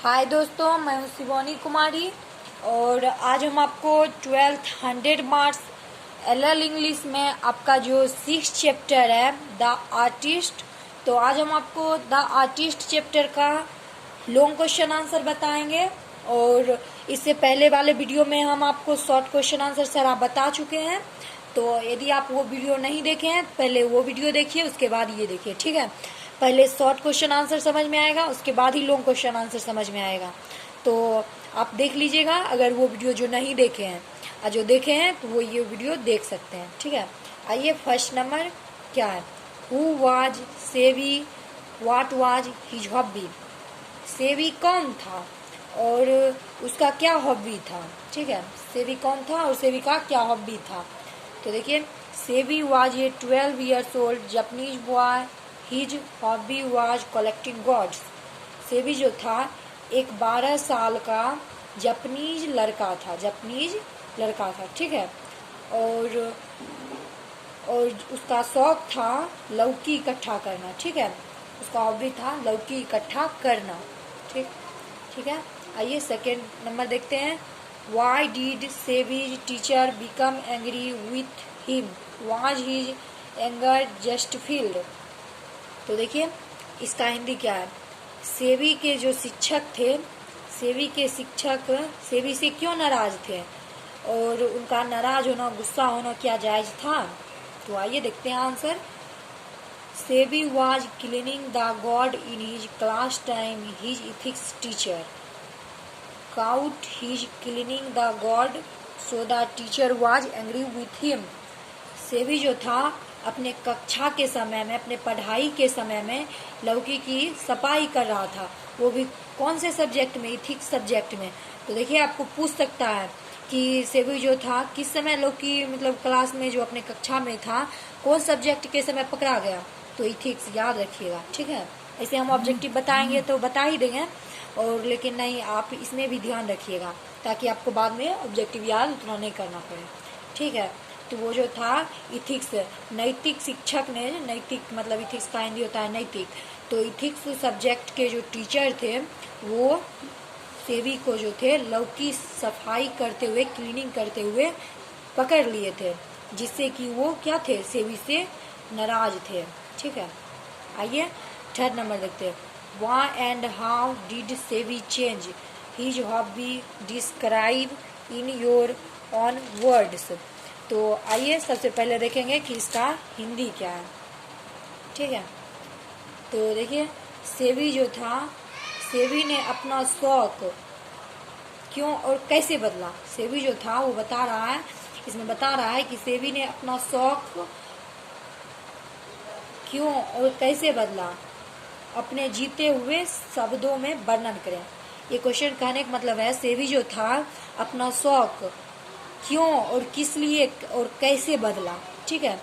हाय दोस्तों, मैं हूँ शिवानी कुमारी और आज हम आपको 12th 100 मार्क्स एलएल इंग्लिश में आपका जो 6 चैप्टर है द आर्टिस्ट। तो आज हम आपको द आर्टिस्ट चैप्टर का लॉन्ग क्वेश्चन आंसर बताएंगे और इससे पहले वाले वीडियो में हम आपको शॉर्ट क्वेश्चन आंसर सारा बता चुके हैं। तो यदि आप वो वीडियो नहीं देखे हैं पहले वो वीडियो देखिए, उसके बाद ये देखिए, ठीक है। पहले शॉर्ट क्वेश्चन आंसर समझ में आएगा, उसके बाद ही लॉन्ग क्वेश्चन आंसर समझ में आएगा। तो आप देख लीजिएगा अगर वो वीडियो जो नहीं देखे हैं और जो देखे हैं तो वो ये वीडियो देख सकते हैं, ठीक है। आइए, फर्स्ट नंबर क्या है? हु वाज सेवी, व्हाट वाज हिज हॉबी। सेवी कौन था और उसका क्या हॉबी था, ठीक है। सेवी कौन था और सेवी का क्या हॉबी था। तो देखिए, Sebi was a 12 years old Japanese boy, his hobby was collecting gods. Sebi जो था एक 12 साल का जापानीज लड़का था, ठीक है। और उसका शौक था लौकी इकट्ठा करना, ठीक है। उसका हॉबी था लौकी इकट्ठा करना, ठीक है। आइए सेकेंड नंबर देखते हैं। Why did Sevi's teacher become angry with him? Was his anger justified? तो देखिए इसका हिंदी क्या है। सेवी के जो शिक्षक थे, सेवी से क्यों नाराज थे और उनका नाराज होना, गुस्सा होना क्या जायज था। तो आइए देखते हैं आंसर। सेवी was cleaning the god in his class time. His ethics teacher caught his cleaning the god, so the teacher was angry with him. सेवी जो था अपने कक्षा के समय में, अपने पढ़ाई के समय में लौकी की सफाई कर रहा था, वो भी कौन से सब्जेक्ट में? इथिक्स सब्जेक्ट में। तो देखिए आपको पूछ सकता है कि सेवी जो था किस समय लौकी मतलब क्लास में जो अपने कक्षा में था कौन सब्जेक्ट के समय पकड़ा गया। तो इथिक्स याद रखिएगा, ठीक है। ऐसे हम ऑब्जेक्टिव बताएंगे तो बता ही देंगे, और लेकिन नहीं, आप इसमें भी ध्यान रखिएगा ताकि आपको बाद में ऑब्जेक्टिव याद उतना नहीं करना पड़े, ठीक है। तो वो जो था इथिक्स, नैतिक शिक्षक ने, नैतिक मतलब इथिक्स का हिंदी होता है नैतिक। तो इथिक्स सब्जेक्ट के जो टीचर थे वो सेवी को जो थे लौकी सफाई करते हुए, क्लीनिंग करते हुए पकड़ लिए थे, जिससे कि वो क्या थे, सेवी से नाराज थे, ठीक है। आइए थर्ड नंबर देखते हैं। Why and how did Sevi change his hobby? Describe in your own words. तो आइए सबसे पहले देखेंगे कि इसका हिंदी क्या है, ठीक है। तो देखिए सेवी जो था, सेवी ने अपना शौक क्यों और कैसे बदला। सेवी जो था वो बता रहा है, इसमें बता रहा है कि सेवी ने अपना शौक क्यों और कैसे बदला, अपने जीते हुए शब्दों में वर्णन करें। ये क्वेश्चन कहने का मतलब है सेवी जो था अपना शौक क्यों और किस लिए और कैसे बदला, ठीक है।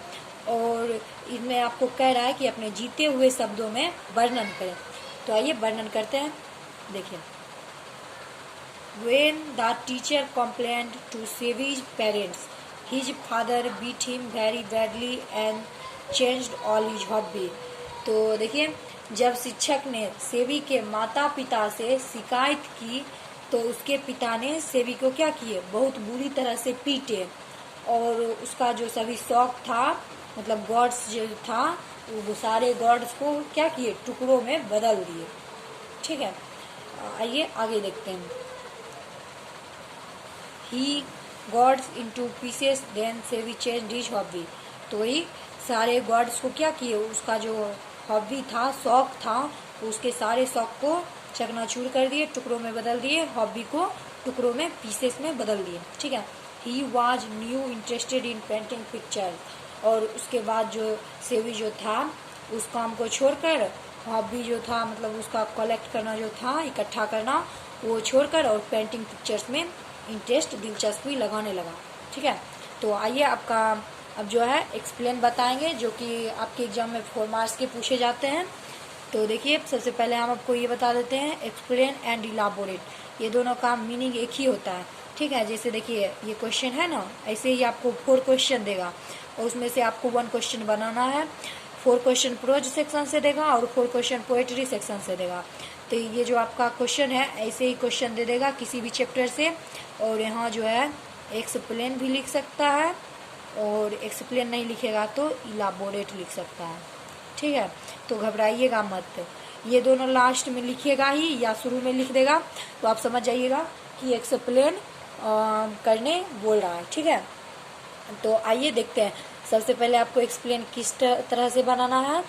और इसमें आपको कह रहा है कि अपने जीते हुए शब्दों में वर्णन करें। तो आइए वर्णन करते हैं, देखिए। When the teacher complained to Sevi's parents, his father beat him very badly and changed all his hobby. तो देखिए जब शिक्षक ने सेवी के माता पिता से शिकायत की तो उसके पिता ने सेवी को क्या किए, बहुत बुरी तरह से पीटे और उसका जो सभी शौक था मतलब गॉड्स जो था वो सारे गॉड्स को क्या किए, टुकड़ों में बदल दिए, ठीक है। आइए आगे देखते हैं। ही गॉड्स इनटू पीसेस देन सेवी चेंज्ड हिज हॉबी। तो वही सारे गॉड्स को क्या किए, उसका जो हॉबी था, शौक था, उसके सारे शौक को चकनाचूर कर दिए, टुकड़ों में बदल दिए, हॉबी को टुकड़ों में, पीसेस में बदल दिए, ठीक है। He was new interested in painting picture. और उसके बाद जो सेवी जो था उस काम को छोड़कर, हॉबी जो था मतलब उसका कलेक्ट करना जो था, इकट्ठा करना, वो छोड़कर और पेंटिंग पिक्चर्स में इंटरेस्ट, दिलचस्पी लगाने लगा, ठीक है। तो आइए आपका अब जो है एक्सप्लेन बताएंगे जो कि आपके एग्जाम में 4 मार्क्स के पूछे जाते हैं। तो देखिए सबसे पहले हम आपको ये बता देते हैं, एक्सप्लेन एंड इलाबोरेट, ये दोनों का मीनिंग एक ही होता है, ठीक है। जैसे देखिए ये क्वेश्चन है ना, ऐसे ही आपको 4 क्वेश्चन देगा और उसमें से आपको 1 क्वेश्चन बनाना है। 4 क्वेश्चन प्रोज सेक्शन से देगा और 4 क्वेश्चन पोएट्री सेक्शन से देगा। तो ये जो आपका क्वेश्चन है ऐसे ही क्वेश्चन दे देगा किसी भी चैप्टर से, और यहाँ जो है एक्सप्लेन भी लिख सकता है, और एक्सप्लेन नहीं लिखेगा तो इलाबोरेट लिख सकता है। ठीक है, तो घबराइएगा मत, ये दोनों लास्ट में लिखेगा ही या शुरू में लिख देगा, तो आप समझ जाइएगा कि एक्सप्लेन करने बोल रहा है। ठीक है, तो आइए देखते हैं। सबसे पहले आपको एक्सप्लेन किस तरह से बनाना है,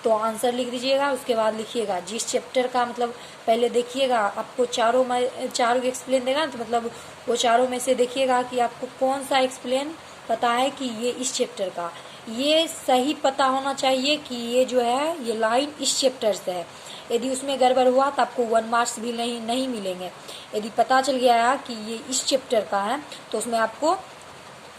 तो आंसर लिख दीजिएगा, उसके बाद लिखिएगा जिस चैप्टर का, मतलब पहले देखिएगा आपको चारों एक्सप्लेन देगा, तो मतलब वो चारों में से देखिएगा कि आपको कौन सा एक्सप्लेन पता है कि ये इस चैप्टर का, ये सही पता होना चाहिए कि ये जो है ये लाइन इस चैप्टर से है। यदि उसमें गड़बड़ हुआ तो आपको 1 मार्क्स भी नहीं मिलेंगे। यदि पता चल गया है कि ये इस चैप्टर का है तो उसमें आपको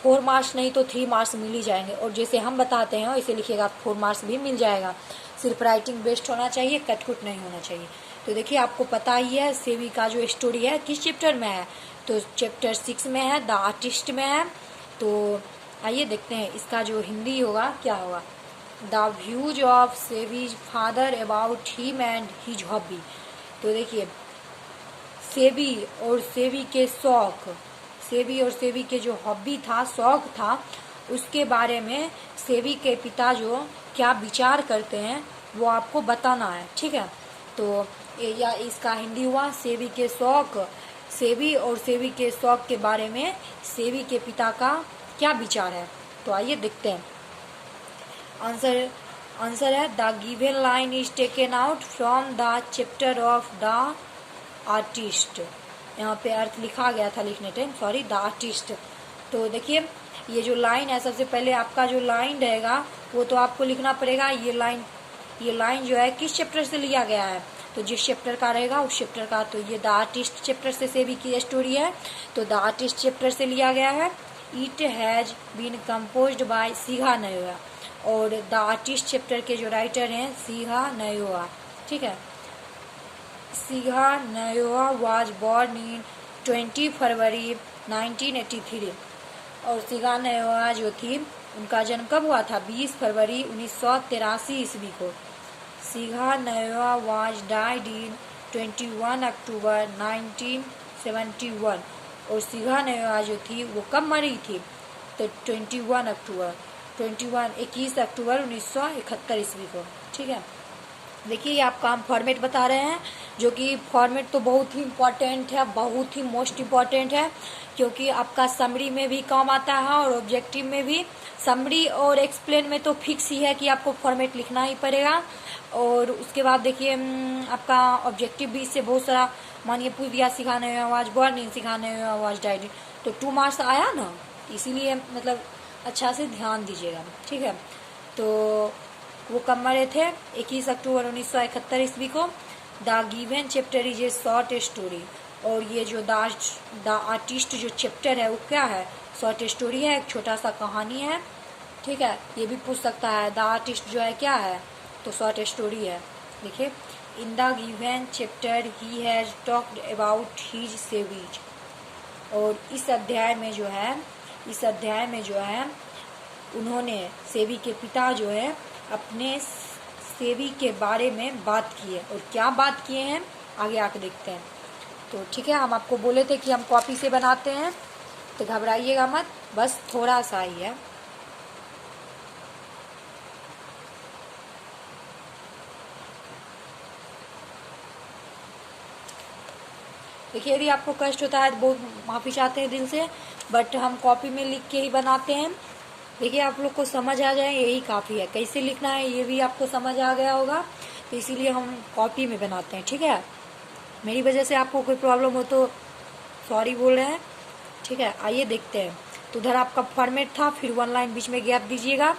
4 मार्क्स नहीं तो 3 मार्क्स मिल ही जाएंगे, और जैसे हम बताते हैं इसे लिखिएगा 4 मार्क्स भी मिल जाएगा। सिर्फ राइटिंग बेस्ड होना चाहिए, कटकुट नहीं होना चाहिए। तो देखिए आपको पता ही है सेवी का जो स्टोरी है किस चैप्टर में है, तो चैप्टर 6 में है, द आर्टिस्ट में है। तो आइए देखते हैं इसका जो हिंदी होगा क्या होगा। The views of Sevi's father about him and his hobby. तो देखिए सेवी और सेवी के शौक, सेवी और सेवी के जो हॉबी था, शौक था, उसके बारे में सेवी के पिता जो क्या विचार करते हैं वो आपको बताना है। ठीक है, तो या इसका हिंदी हुआ सेवी के शौक, सेवी और सेवी के शौक के बारे में सेवी के पिता का क्या विचार है। तो आइए देखते हैं। आंसर है the given line is taken out from the chapter of the artist. यहाँ पे अर्थ लिखा गया था लिखने टाइम, सॉरी, द आर्टिस्ट। तो देखिए ये जो लाइन है, सबसे पहले आपका जो लाइन रहेगा वो तो आपको लिखना पड़ेगा। ये लाइन जो है किस चैप्टर से लिया गया है, तो जिस चैप्टर का रहेगा उस चैप्टर का। तो ये द आर्टिस्ट चैप्टर से सेवी की स्टोरी है, तो द आर्टिस्ट चैप्टर से लिया गया है। It has been composed by Siga Nyoa, और द आर्टिस्ट चैप्टर के जो राइटर हैं सिगा नयोआ। ठीक है, सिगा नयोआ वाज बोर्न इन 20 फरवरी 1983, और सिगा नयोआ जो थी उनका जन्म कब हुआ था, 20 फरवरी 1983 ईस्वी को। सिगा नयोआ वाज डाइड इन 21 अक्टूबर 1971, और सिगा नयोआ जो थी वो कब मरी थी, तो 21 अक्टूबर 1971 ईस्वी को। ठीक है, देखिए ये आपका हम फॉर्मेट बता रहे हैं, जो कि फॉर्मेट तो बहुत ही इम्पोर्टेंट है, बहुत ही मोस्ट इम्पॉर्टेंट है, क्योंकि आपका समरी में भी काम आता है और ऑब्जेक्टिव में भी। समरी और एक्सप्लेन में तो फिक्स ही है कि आपको फॉर्मेट लिखना ही पड़ेगा, और उसके बाद देखिए आपका ऑब्जेक्टिव भी इससे बहुत सारा, मानिए पूछ दिया सिखाने आवाज बोर्न इन, सिखाने आवाज डाइड, तो 2 मार्क्स आया ना, इसीलिए मतलब अच्छा से ध्यान दीजिएगा। ठीक है, तो वो कब मरे थे, 21 अक्टूबर 1971 ईस्वी को। The given chapter is a short story, और ये जो द आर्टिस्ट जो चैप्टर है वो क्या है, शॉर्ट स्टोरी है, एक छोटा सा कहानी है। ठीक है, ये भी पूछ सकता है द आर्टिस्ट जो है क्या है, तो शॉर्ट स्टोरी है। देखिए in the given chapter he has talked about his Sevi's, और इस अध्याय में जो है उन्होंने सेवी के पिता जो है अपने सेवी के बारे में बात की है, और क्या बात किए हैं आगे आके देखते हैं। तो ठीक है, हम आपको बोले थे कि हम कॉपी से बनाते हैं, तो घबराइएगा मत, बस थोड़ा सा ही है। देखिए यदि आपको कष्ट होता है तो बहुत माफ़ी चाहते हैं दिल से, बट हम कॉपी में लिख के ही बनाते हैं। देखिए आप लोग को समझ आ जाए यही काफ़ी है, कैसे लिखना है ये भी आपको समझ आ गया होगा, तो इसीलिए हम कॉपी में बनाते हैं। ठीक है, मेरी वजह से आपको कोई प्रॉब्लम हो तो सॉरी बोल रहे हैं। ठीक है, आइए देखते हैं। तो उधर आपका फॉर्मेट था, फिर 1 लाइन बीच में गैप दीजिएगा,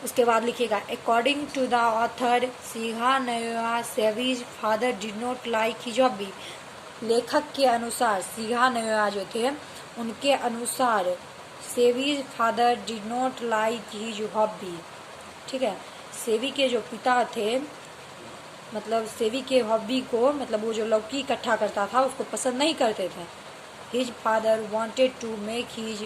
उसके बाद लिखिएगा according to the author Siga Nyoa Sevi's father did not like his hobby. लेखक के अनुसार सिगा नयोआ जो थे उनके अनुसार Sevi's father did not like his hobby. ठीक है, सेवी के जो पिता थे, मतलब सेवी के हॉबी को, मतलब वो जो लौकी इकट्ठा करता था उसको पसंद नहीं करते थे। His father wanted to make his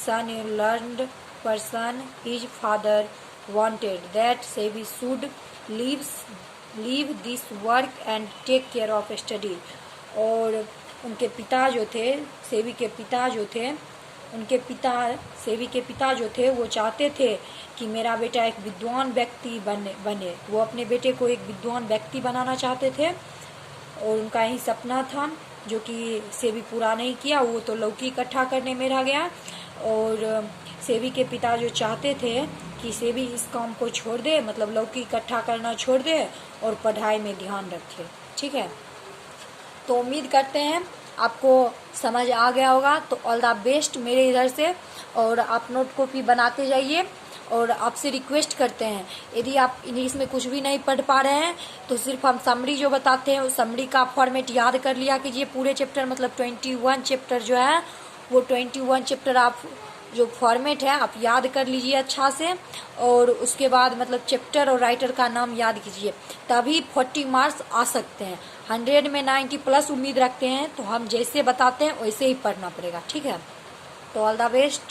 son a learned person. His father wanted that Sebi should leave this work and take care of study। और उनके पिता जो थे, सेबी के पिता जो थे, सेबी के पिता जो थे वो चाहते थे कि मेरा बेटा एक विद्वान व्यक्ति बने। वो अपने बेटे को एक विद्वान व्यक्ति बनाना चाहते थे और उनका यही सपना था जो कि सेबी पूरा नहीं किया। वो तो लौकी इकट्ठा करने में रह गया। और सेबी के पिता जो चाहते थे कि सेबी इस काम को छोड़ दे, मतलब लौकी इकट्ठा करना छोड़ दे और पढ़ाई में ध्यान रखे। ठीक है, तो उम्मीद करते हैं आपको समझ आ गया होगा। तो ऑल द बेस्ट मेरे इधर से, और आप नोट कॉपी बनाते जाइए। और आपसे रिक्वेस्ट करते हैं, यदि आप इंग्लिश में कुछ भी नहीं पढ़ पा रहे हैं तो सिर्फ हम समरी जो बताते हैं उस समरी का फॉर्मेट याद कर लिया कीजिए। पूरे चैप्टर मतलब 21 चैप्टर जो है वो 21 चैप्टर आप जो फॉर्मेट है आप याद कर लीजिए अच्छा से। और उसके बाद मतलब चैप्टर और राइटर का नाम याद कीजिए, तभी 40 मार्क्स आ सकते हैं। 100 में 90 प्लस उम्मीद रखते हैं, तो हम जैसे बताते हैं वैसे ही पढ़ना पड़ेगा। ठीक है, तो ऑल द बेस्ट।